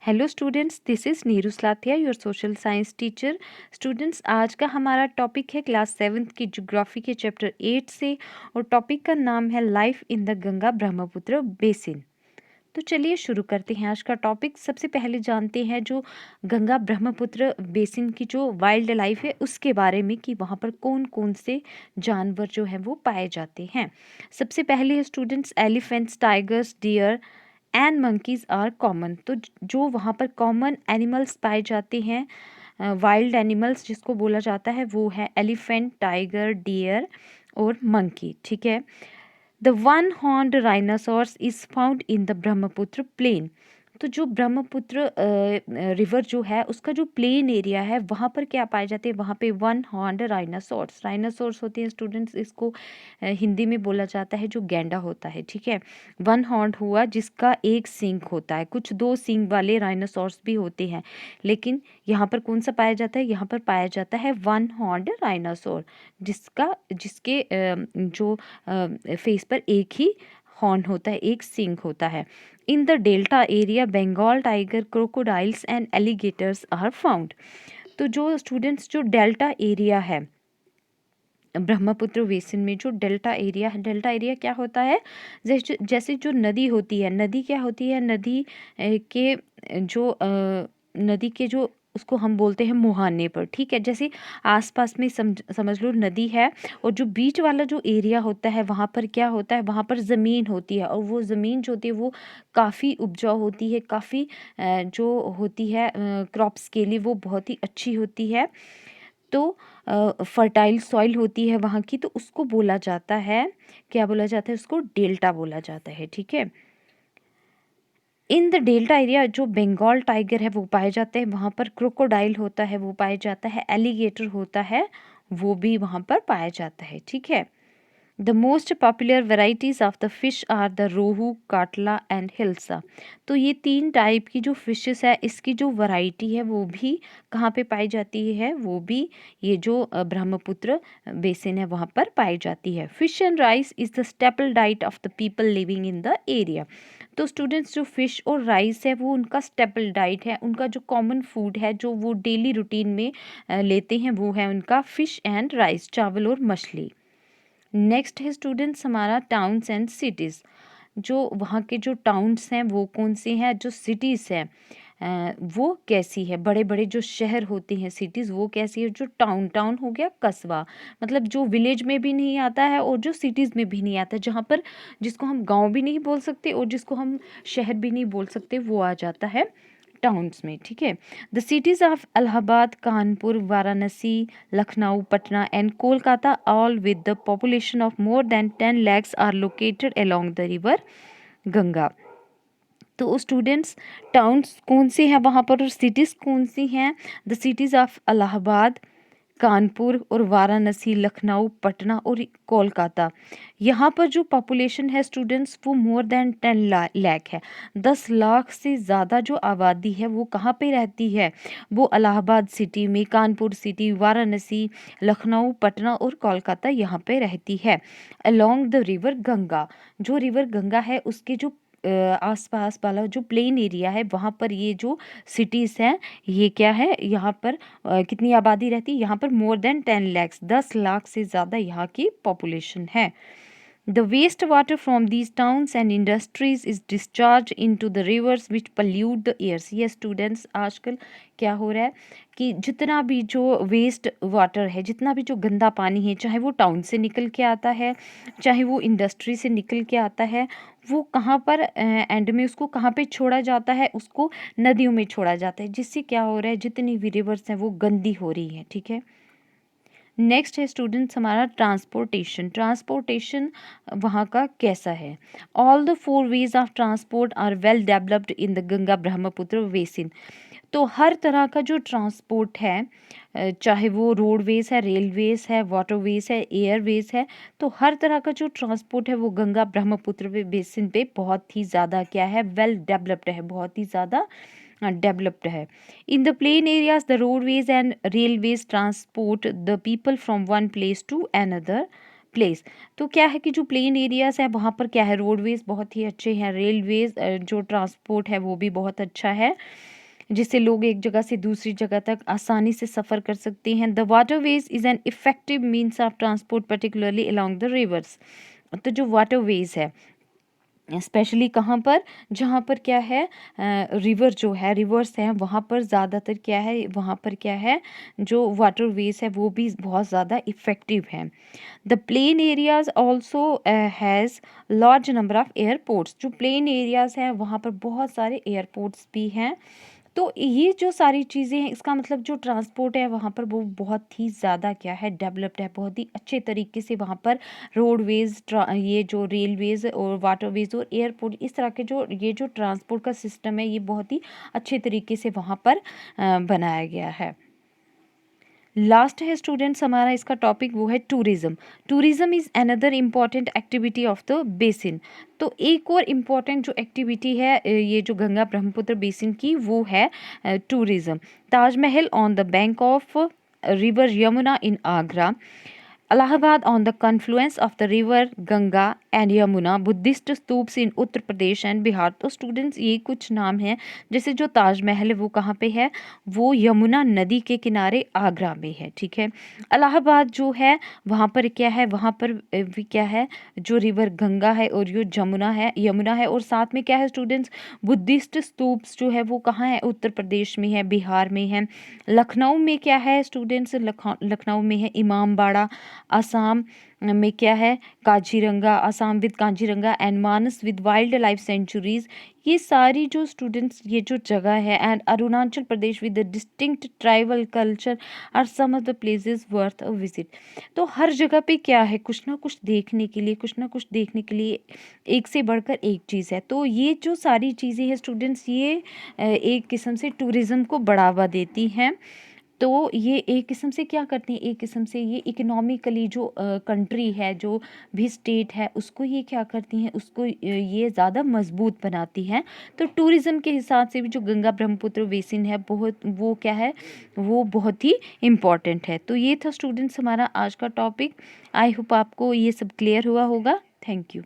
Hello students, this is Neeru Slathia, your social science teacher. Students, आज का हमारा टॉपिक है क्लास 7th की ज्योग्राफी के चैप्टर 8 से, और टॉपिक का नाम है life in the Ganga Brahmaputra basin. तो चलिए शुरू करते हैं आज का टॉपिक। सबसे पहले जानते हैं जो गंगा ब्रह्मपुत्र बेसिन की जो वाइल्ड लाइफ है उसके बारे में, कि वहाँ पर कौन कौन से जानवर जो हैं वो पाए जाते हैं। सबसे पहले है students, elephants, tigers, deer and monkeys are common. तो जो वहाँ पर कॉमन एनिमल्स पाए जाते हैं, वाइल्ड एनिमल्स जिसको बोला जाता है, वो है एलिफेंट, टाइगर, डियर और मंकी। ठीक है। The one horned rhinoceros is found in the Brahmaputra plain. तो जो ब्रह्मपुत्र रिवर जो है उसका जो प्लेन एरिया है वहाँ पर क्या पाए जाते हैं, वहाँ पे वन हॉर्न्ड राइनासोर्स। राइनासोर्स होते हैं स्टूडेंट्स, इसको हिंदी में बोला जाता है जो गैंडा होता है। ठीक है। वन हॉर्न्ड हुआ जिसका एक सींग होता है, कुछ दो सींग वाले राइनासोर्स भी होते हैं, लेकिन यहाँ पर कौन सा पाया जाता है, यहाँ पर पाया जाता है वन हॉर्न्ड राइनासोर, जिसके जो फेस पर एक ही हॉर्न होता है, एक सींग होता है। In the delta area Bengal tiger, crocodiles and alligators are found. तो जो स्टूडेंट्स, जो डेल्टा एरिया है ब्रह्मपुत्र बेसिन में, जो डेल्टा एरिया है, डेल्टा एरिया क्या होता है, जैसे जो नदी होती है, नदी क्या होती है, नदी के जो नदी के जो उसको हम बोलते हैं मुहाने पर। ठीक है। जैसे आसपास में समझ लो नदी है, और जो बीच वाला जो एरिया होता है वहाँ पर क्या होता है, वहाँ पर ज़मीन होती है, और वो ज़मीन जो होती है वो काफ़ी उपजाऊ होती है, काफ़ी जो होती है क्रॉप्स के लिए वो बहुत ही अच्छी होती है। तो फर्टाइल सॉइल होती है वहाँ की, तो उसको बोला जाता है, क्या बोला जाता है, उसको डेल्टा बोला जाता है। ठीक है। इन द डेल्टा एरिया जो बंगाल टाइगर है वो पाए जाते हैं, वहाँ पर क्रोकोडाइल होता है वो पाया जाता है, एलिगेटर होता है वो भी वहाँ पर पाया जाता है। ठीक है। The most popular varieties of the fish are the rohu, catla and hilsa. तो ये तीन टाइप की जो फिशेस है, इसकी जो वैरायटी है वो भी कहाँ पे पाई जाती है, वो भी ये जो ब्रह्मपुत्र बेसिन है वहाँ पर पाई जाती है। Fish and rice is the staple diet of the people living in the area. तो स्टूडेंट्स, जो फिश और राइस है वो उनका स्टेपल डाइट है, उनका जो कॉमन फूड है जो वो डेली रूटीन में लेते हैं, वो है उनका फिश एंड राइस, चावल और मछली। नेक्स्ट है स्टूडेंट्स हमारा टाउन्स एंड सिटीज़। जो वहाँ के जो टाउन्स हैं वो कौन से हैं, जो सिटीज़ हैं वो कैसी है, बड़े बड़े जो शहर होते हैं, सिटीज़ वो कैसी है। जो टाउन, टाउन हो गया कस्बा, मतलब जो विलेज में भी नहीं आता है और जो सिटीज़ में भी नहीं आता, जहाँ पर जिसको हम गांव भी नहीं बोल सकते और जिसको हम शहर भी नहीं बोल सकते, वो आ जाता है टाउन्स में। ठीक है। The cities of Allahabad, Kanpur, Varanasi, Lucknow, Patna and Kolkata, all with the population of more than 10 lakhs are located along the river Ganga. तो स्टूडेंट्स, टाउन्स कौन से हैं वहाँ पर और सिटीज़ कौन सी हैं। The cities of Allahabad, Kanpur और वाराणसी, लखनऊ, पटना और कोलकाता। यहाँ पर जो पॉपुलेशन है स्टूडेंट्स वो मोर देन 10 लाख है। 10 लाख से ज़्यादा जो आबादी है वो कहाँ पे रहती है, वो इलाहाबाद सिटी में, कानपुर सिटी, वाराणसी, लखनऊ, पटना और कोलकाता यहाँ पे रहती है। अलोंग द रिवर गंगा, जो रिवर गंगा है उसके जो आसपास वाला जो प्लेन एरिया है वहाँ पर ये जो सिटीज़ हैं, ये क्या है, यहाँ पर कितनी आबादी रहती है, यहाँ पर मोर देन 10 lakhs, 10 लाख से ज़्यादा यहाँ की पॉपुलेशन है। The wastewater from these towns and industries is discharged into the rivers which pollute the airs. ये स्टूडेंट्स, आजकल क्या हो रहा है कि जितना भी जो वेस्ट वाटर है, जितना भी जो गंदा पानी है, चाहे वो टाउन से निकल के आता है, चाहे वो इंडस्ट्री से निकल के आता है, वो कहाँ पर एंड में उसको कहाँ पे छोड़ा जाता है, उसको नदियों में छोड़ा जाता है, जिससे क्या हो रहा है, जितनी भी रिवर्स हैं वो गंदी हो रही है। ठीक है। नेक्स्ट है स्टूडेंट्स हमारा ट्रांसपोर्टेशन। ट्रांसपोर्टेशन वहाँ का कैसा है। All the 4 ways of transport are well developed in the Ganga Brahmaputra basin. तो हर तरह का जो ट्रांसपोर्ट है, चाहे वो रोडवेज है, रेलवेज है, वाटरवेज है, एयरवेज है, तो हर तरह का जो ट्रांसपोर्ट है वो गंगा ब्रह्मपुत्र बेसिन पे बहुत ही ज़्यादा क्या है, वेल डेवलप्ड है, बहुत ही ज़्यादा डेवलप्ड है। In the plain areas the roadways and railways transport the people from one place to another place. तो क्या है कि जो प्लेन एरियाज है वहाँ पर क्या है, रोडवेज बहुत ही अच्छे हैं, रेलवेज जो ट्रांसपोर्ट है वो भी बहुत अच्छा है। जिससे लोग एक जगह से दूसरी जगह तक आसानी से सफ़र कर सकते हैं। The waterways is an effective means of transport particularly along the reverse. तो जो वाटरवेज है स्पेशली कहाँ पर, जहाँ पर क्या है रिवर जो है, रिवर्स हैं, वहाँ पर ज़्यादातर क्या है, वहाँ पर क्या है, जो वाटरवेज है वो भी बहुत ज़्यादा इफ़ेक्टिव हैं। The plain areas also has large number of airports. जो प्लेन एरियाज़ हैं वहाँ पर बहुत सारे एयरपोर्ट्स भी हैं। तो ये जो सारी चीज़ें हैं, इसका मतलब जो ट्रांसपोर्ट है वहाँ पर वो बहुत ही ज़्यादा क्या है, डेवलप्ड है, बहुत ही अच्छे तरीके से वहाँ पर रोडवेज, ये जो रेलवेज और वाटरवेज और एयरपोर्ट, इस तरह के जो ये जो ट्रांसपोर्ट का सिस्टम है ये बहुत ही अच्छे तरीके से वहाँ पर बनाया गया है। लास्ट है स्टूडेंट्स हमारा इसका टॉपिक, वो है tourism. Tourism is another important activity of the basin. तो एक और इम्पॉर्टेंट जो एक्टिविटी है ये जो गंगा ब्रह्मपुत्र बेसिन की, वो है tourism. Taj Mahal on the bank of river Yamuna in Agra, Allahabad on the confluence of the river Ganga and Yamuna, Buddhist stupas in Uttar Pradesh and Bihar. तो स्टूडेंट्स ये कुछ नाम हैं, जैसे जो ताजमहल है वो कहाँ पे है, वो यमुना नदी के किनारे आगरा में है, ठीक है। इलाहाबाद जो है वहाँ पर क्या है, वहाँ पर भी क्या है, जो रिवर गंगा है और जो यमुना है और साथ में क्या है स्टूडेंट्स, बुद्धिस्ट स्तूप्स जो है वो कहाँ है, उत्तर प्रदेश में है, बिहार में है। लखनऊ में क्या है स्टूडेंट्स, लखनऊ में है इमामबाड़ा। असम में क्या है, Kaziranga, Assam with Kaziranga and Manas with wildlife sanctuaries. ये सारी जो स्टूडेंट्स ये जो जगह है, and Arunachal Pradesh with the distinct tribal culture are some of the places worth a visit. तो हर जगह पे क्या है, कुछ ना कुछ देखने के लिए, कुछ ना कुछ देखने के लिए एक से बढ़कर एक चीज़ है। तो ये जो सारी चीज़ें हैं स्टूडेंट्स, ये एक किस्म से टूरिज़्म को बढ़ावा देती हैं। तो ये एक किस्म से क्या करती हैं, एक किस्म से ये इकोनॉमिकली जो कंट्री है, जो भी स्टेट है, उसको ये क्या करती हैं, उसको ये ज़्यादा मजबूत बनाती हैं। तो टूरिज़्म के हिसाब से भी जो गंगा ब्रह्मपुत्र बेसिन है, बहुत वो क्या है, वो बहुत ही इम्पॉर्टेंट है। तो ये था स्टूडेंट्स हमारा आज का टॉपिक। आई होप आपको ये सब क्लियर हुआ होगा। Thank you.